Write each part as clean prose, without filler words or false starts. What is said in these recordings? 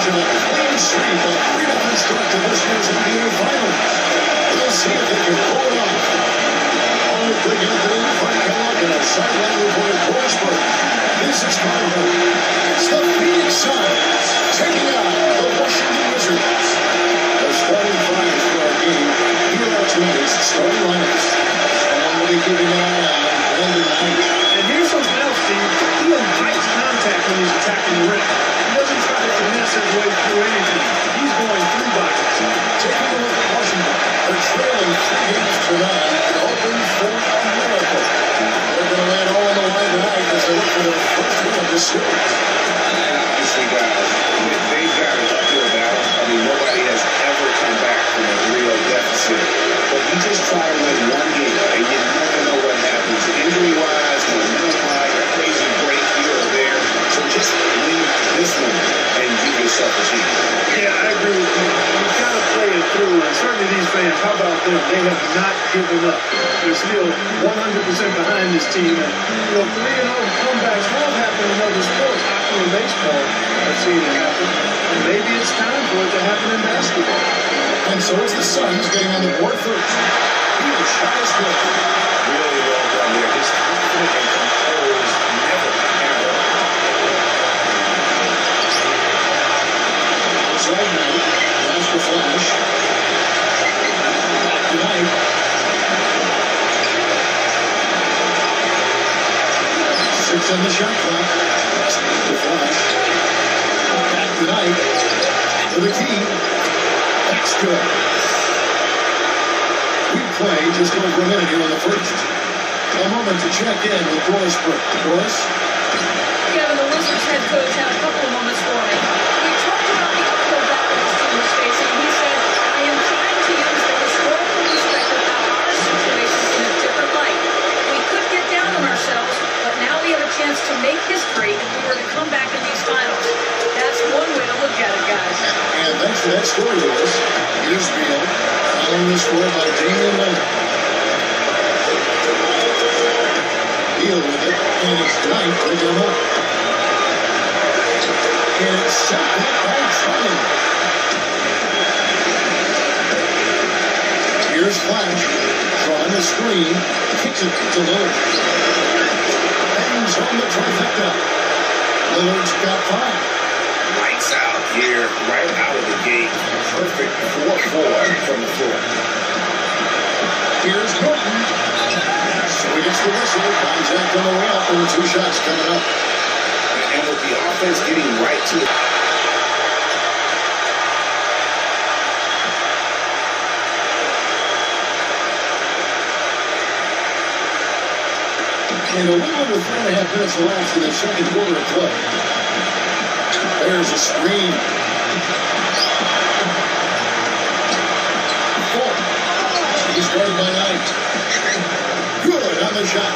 to a clean sweep of 3-0 start to this year's NBA Finals. We'll see if they can pull it off. On the big Anthony Clark and a sideline reported Forsberg. This is Carter. It's the Phoenix Suns taking out the Washington Wizards. The starting five for our game. Here are tonight's starting lineups. And we'll be keeping an eye on Brandon Knight. And here's something else, Steve. He invites contact when he's attacking the rim. He doesn't try to finesse his way through anything. He's going through boxes. Taking a look at Washington. They're trailing 3 games to 1 and hoping for a miracle. They're going to lay it all on the line tonight as they look for their first win of this series. And obviously, guys, they've got an uphill battle. I mean, nobody has ever come back from a 3-0 deficit. But you just try to win one game, and you never know what happens. Injury-wise, momentum-wise, a crazy break here or there. So just win this one and give yourself a chance. Yeah, I agree with you. You've got to play it through. And certainly these fans, how about them? They have not given up. They're still 100% behind this team. And, 3-0 comebacks have happened in other sports. Hockey and baseball, I've seen it happen. And maybe it's time for it to happen in basketball. And so it's the Suns getting on the board first. He is shot as good. Really well done there. His confident and composed, never, ever. Outside Knight. That's the flash. Knight. Six on the shot clock. The flash. Back to Knight. For the key. That's good. We play just over a minute here in the first. A moment to check in with Doris Burke. Doris? Kevin, the Wizards head coach had a couple of moments for me. We talked about the uphill battle his team was facing, and he said, I am trying to use the historical perspective of our situation in a different light. We could get down on ourselves, but now we have a chance to make history if we were to come back in these finals. That's one way to look at it, guys. And thanks for that story, Doris. Here's Beal. Following the score by Damian Lillard. Beal with it, and it's Knight to him up. And it's set back by Drummond. Here's Flash. Drawing the screen. Kicks it to Lillard. Hangs on the trifecta. Lillard's got 5. Lights out here, right out of the gate. Perfect 4-4 from the floor. Here's Norton. So he gets the whistle. Contact on the way up, and 2 shots coming up. And with the offense getting right to it. And a little under 4.5 minutes elapsed in the second quarter of play. There's a screen. He's guarded by Knight. Good on the shot.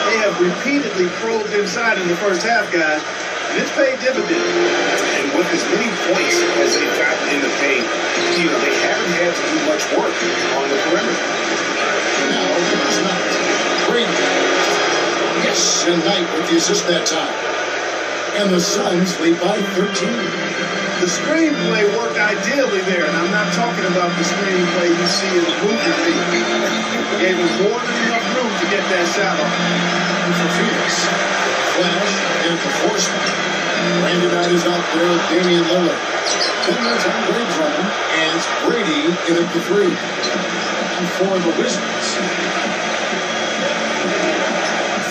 They have repeatedly probed inside in the first half, guys, and it's paid dividends. And with as many points as they've gotten in the paint, they haven't had to do much work on the perimeter. Now, here's Knight. Green. Yes, and Knight with the assist that time. And the Suns lead by 13. The screenplay worked ideally there, and I'm not talking about the screenplay you see in the movie theater. Gave him more than enough room to get that shot off. And for Phoenix, Flash and for Forsman. Brandon Knight is out there with Damian Lillard. Then there's Andre Drummond, and it's Brady in at the 3. And for the Wizards,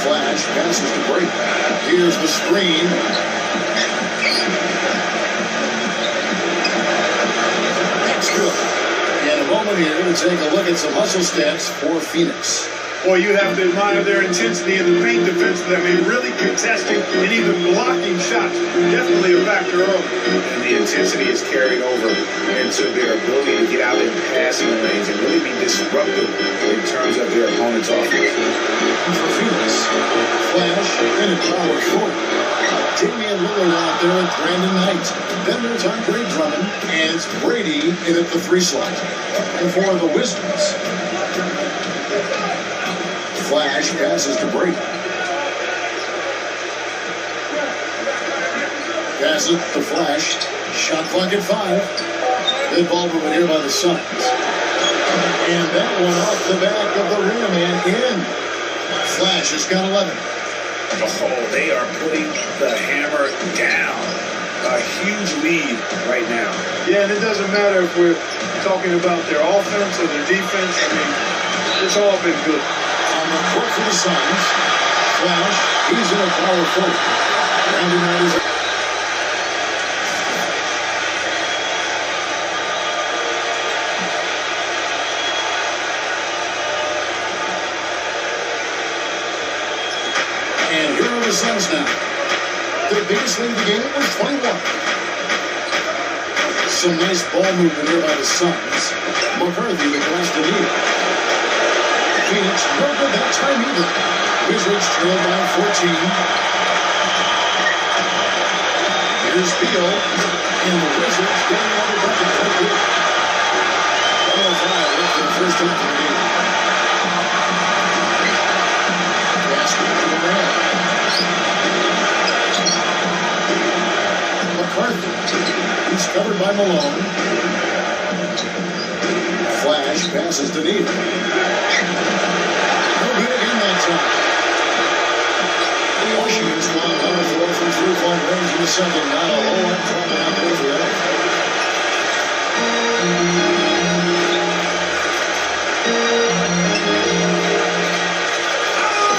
Flash passes to Brady. Here's the screen. That's good. And a moment here to take a look at some hustle stats for Phoenix. Boy, you have to admire their intensity in the paint defensively. I mean, really contesting and even blocking shots. Definitely a factor early. And the intensity is carried over into their ability to get out in passing lanes and really be disruptive in terms of their opponent's offense. For Phoenix, Flash and a power forward. Damian Lillard out there with Brandon Knight. Then there's Andre Drummond, and it's Brady in at the 3 slot. And for the Wizards, Flash passes to Brady. Pass it to Flash. Shot clock at 5. Good ball movement here by the Suns. And that one off the back of the rim and in. Flash has got 11. Oh, they are putting the hammer down. A huge lead right now. Yeah, and it doesn't matter if we're talking about their offense or their defense. I mean, it's all been good. On the court for the Suns. Flash, he's in a power forward. Rounding out his... And here are the Suns now. The biggest lead of the game was 21. Some nice ball movement here by the Suns. McCarthy with the last to lead. Phoenix no good that time either. Wizards trail by 14. Here's Beal. And the Wizards getting on the bucket quickly. 105 left in the first half of the game. Basket to the man. McCarthy. He's covered by Malone. Flash passes to Neal. No good again that time. Washington's gone down the floor from 3-point range in the second. Now a whole lot trouble out there for that.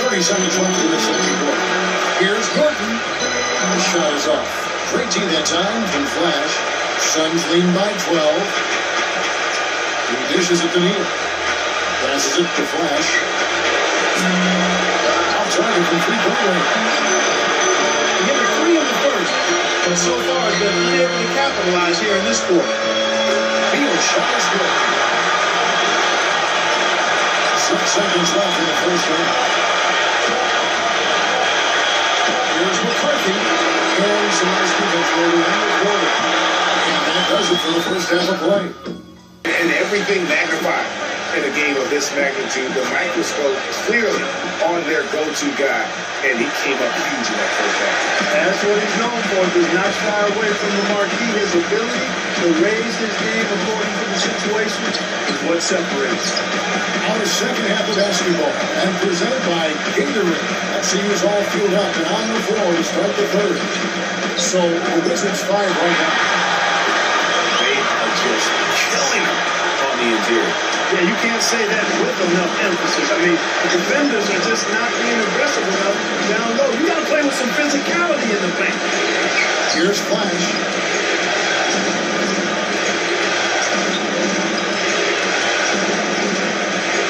30 seconds left in the second quarter. Here's Norton. The shot is off. 13 that time from Flash. Suns lead by 12. He dishes it to Neal. Passes it to Flash. Off target from 3-point range. He hit a 3 in the first, but so far has been unable to capitalize here in this quarter. Beal's shot is good. 6 seconds left in the first half. Here's McCarthy. And some nice defense for the end of the quarter. And that does it for the first half of play. And everything magnified in a game of this magnitude. The microscope clearly on their go-to guy, and he came up huge in that first half. That's what he's known for. Does not shy away from the marquee. His ability to raise his game according to the situation is what separates. Our second half of basketball, and presented by Gatorade. FCU's all fueled up and on the floor to start the third. So the Wizards fire right now. They are just killing them on the interior. Yeah, you can't say that with enough emphasis. I mean, the defenders are just not being aggressive enough down low. You got to play with some physicality in the paint. Here's Flash.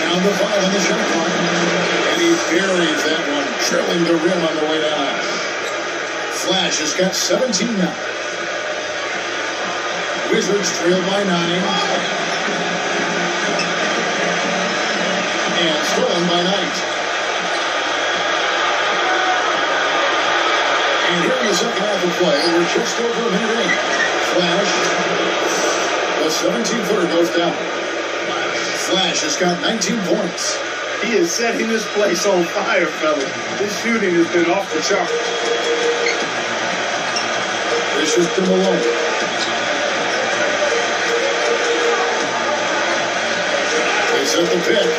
Down to 5 on the shot clock. And he buries that one, trailing the rim on the way down. Flash has got 17 now. Wizards trail by 9. And stolen by Knight. And here in the second half of play, we're just over a minute in. Flash, the 17th third goes down. Flash has got 19 points. He is setting this place on fire, fellas. His shooting has been off the charts. This is to Malone. It's at the pick.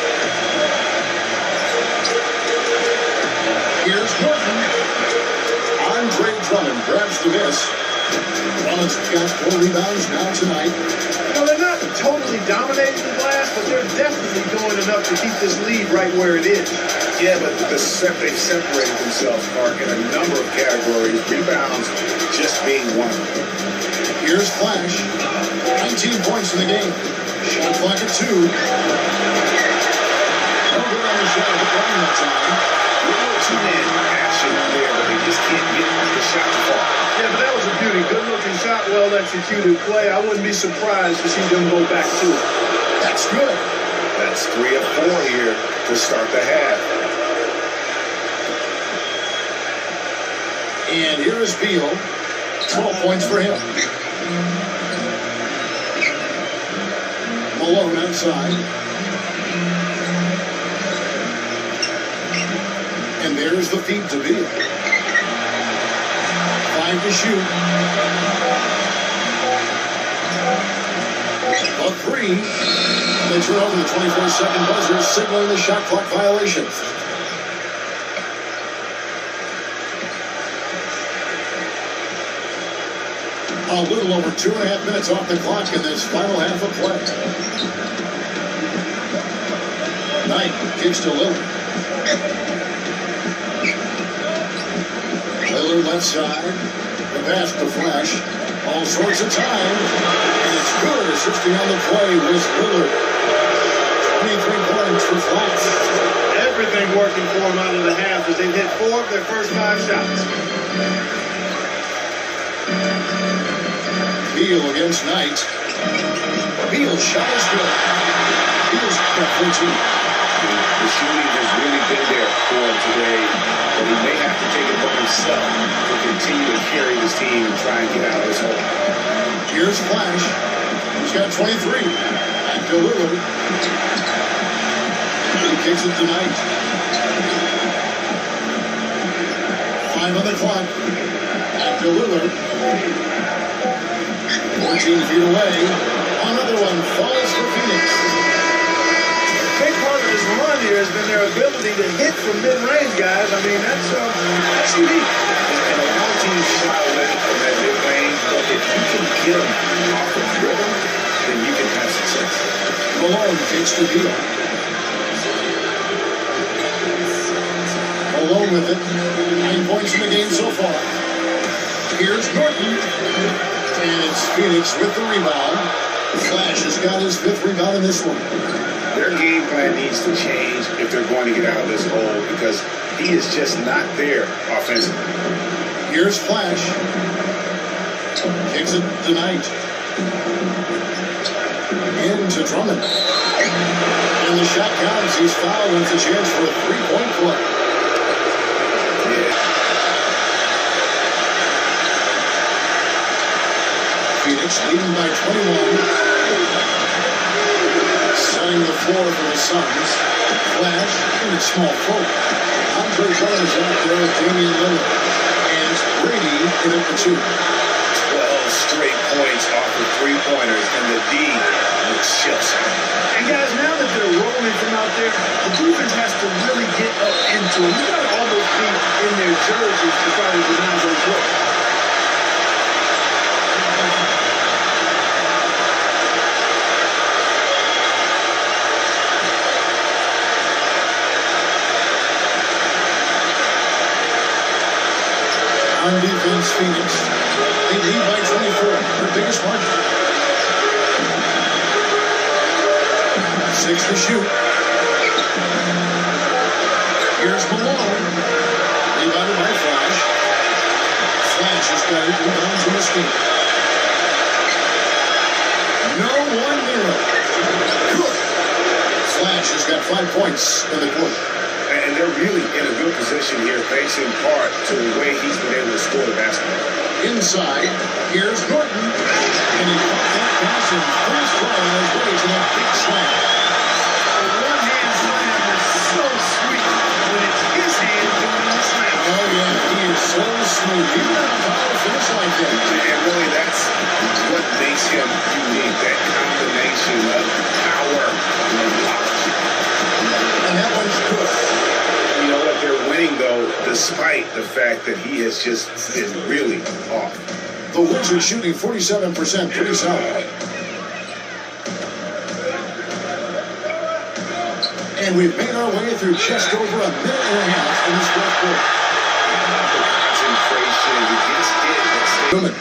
Here's Norton. Andre Drummond grabs the miss. Drummond's got 4 rebounds now tonight. You know, they're not totally dominating the glass, but they're definitely doing enough to keep this lead right where it is. Yeah, but they've separated themselves, Mark, in a number of categories. Rebounds just being one. Here's Flash. 19 points in the game. Shot clock at 2. No good on the shot at the line that time. Two-man action there, but they just can't get the shot to fall. Yeah, but that was a beauty. Good-looking shot, well-executed play. I wouldn't be surprised to see them go back to it. That's good. That's 3 of 4 here to start the half. And here is Beal. 12 points for him. Malone outside. And there's the feed to Beal. 5 to shoot. A three. They turn over the 24-second buzzer, signaling the shot clock violation. A little over 2.5 minutes off the clock in this final half of play. Knight kicks to Lillard. Lillard left side. The pass to Flash. All sorts of time. And it's good. Assisting on the play was Lillard. 23 points for Flash. Everything working for him out of the half as they've hit 4 of their first 5 shots. Beal against Knight. Beal's shot is good. Beal's got 14. The shooting has really been there for him today, but he may have to take it upon himself to continue to carry this team and try and get out of this hole. Here's Flash. He's got 23. Back to Lillard. He kicks it to Knight. 5 on the clock. Back to Lillard. 14 feet away. Another one falls for Phoenix. A big part of this run here has been their ability to hit from mid-range, guys. I mean, that's unique. And a lot of teams shy away from that mid-range, but if you can get them off of rhythm, then you can have success. Malone kicks to Beal. Malone with it. 9 points in the game so far. Here's Norton. And it's Phoenix with the rebound. Flash has got his 5th rebound in this one. Their game plan needs to change if they're going to get out of this hole because he is just not there offensively. Here's Flash. Kicks it to Knight. Into Drummond. And the shot counts. He's fouled and it's a chance for a 3-point play. Phoenix leading by 21. Setting the floor for the Suns. Flash in a small forward. Andre Drummond is out there with Damian Lillard. And it's Brady in at the 2. 12 straight points off of 3-pointers, and the D looks just. And guys, now that they're rolling from out there, the defense has to really get up into them. You got to almost be in their jerseys to try to deny those looks. On defense, Phoenix. They lead by 24, their biggest margin. 6 to shoot. Here's Malone. Rebounded by Flash. Flash has got it. Rebounds in the scheme. No one near it. Good. Flash has got 5 points in the quarter. And they're really in a good position here, thanks in part to the way he's been able to score the basketball. Inside, here's Norton. And he caught that pass in first try on his way to that big slam. A one-hand slam is so sweet when it's his hand doing the slam. Oh, yeah, he is so smooth. He doesn't have a power finish like that. And really, that's what makes him unique, that combination of power and polish. And that one's good. You know what? They're winning, though, despite the fact that he has just been really off. The Wizards shooting 47%, pretty solid. And we've made our way through just over a minute and a half in this fourth quarter. Concentration, he gets hit. Newman.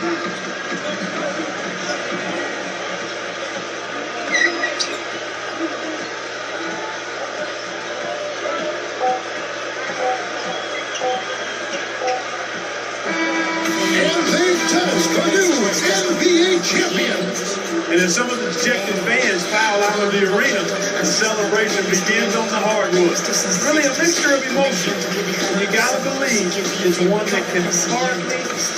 NBA champions. And as some of the dejected fans file out of the arena, the celebration begins on the hardwood. Really a mixture of emotions. And you gotta believe it's one that can hardly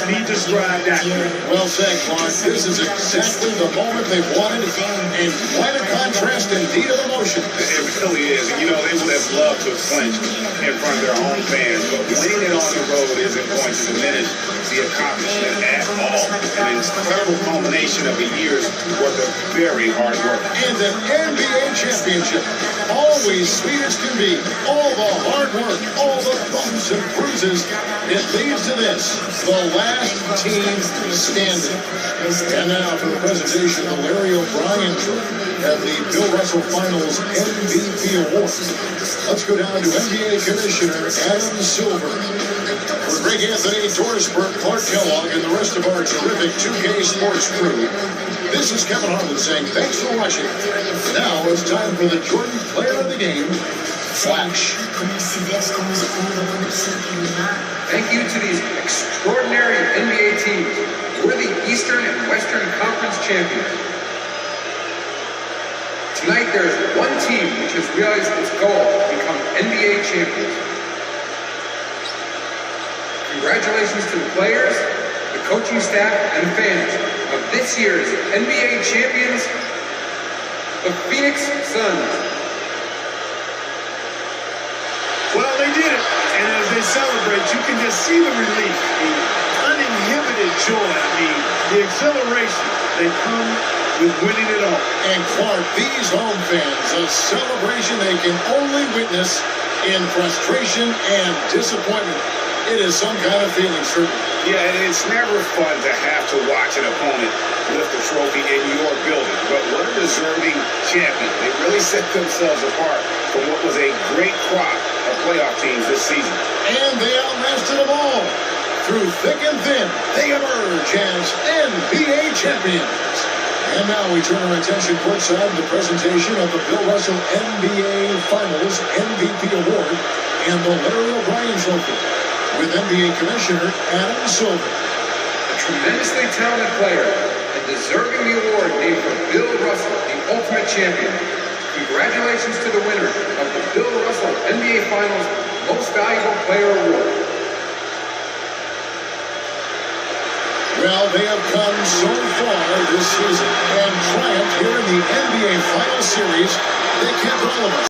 be described accurately. Well said, Clark. This is exactly the moment they've wanted, and quite a contrast indeed of emotion. It really is. And you know, they would have loved to have clinched in front of their own fans, but winning it on the road isn't going to diminish the accomplishment at all. And it's an incredible culmination of a year's was a very hard work. And an NBA championship, always sweet as can be. All the hard work, all the bumps and bruises, it leads to this, the last team standing. And now for the presentation of Larry O'Brien and the Bill Russell Finals MVP Award. Let's go down to NBA Commissioner Adam Silver. For Greg Anthony, Doris Burke, Clark Kellogg, and the rest of our terrific 2K Sports crew, this is Kevin Harlan saying thanks for watching. Now it's time for the Jordan Player of the Game, Flash. Thank you to these extraordinary NBA teams. We're the Eastern and Western Conference champions. Tonight there is one team which has realized its goal to become NBA champions. Congratulations to the players, the coaching staff, and fans of this year's NBA champions, the Phoenix Suns. Well, they did it. And as they celebrate, you can just see the relief, the uninhibited joy, the exhilaration that comes with winning it all. And Clark, these home fans, a celebration they can only witness in frustration and disappointment. It is some kind of feeling, certainly. Yeah, and it's never fun to have to watch an opponent lift a trophy in your building. But what a deserving champion. They really set themselves apart from what was a great crop of playoff teams this season. And they outlasted them all. Through thick and thin, they emerge as NBA champions. And now we turn our attention courtside to the presentation of the Bill Russell NBA Finals MVP Award and the Larry O'Brien Trophy with NBA Commissioner Adam Silver. A tremendously talented player and deserving the award named for Bill Russell, the ultimate champion. Congratulations to the winner of the Bill Russell NBA Finals Most Valuable Player Award. Well, they have come so far this season and triumphed here in the NBA Finals Series. They kept all of us.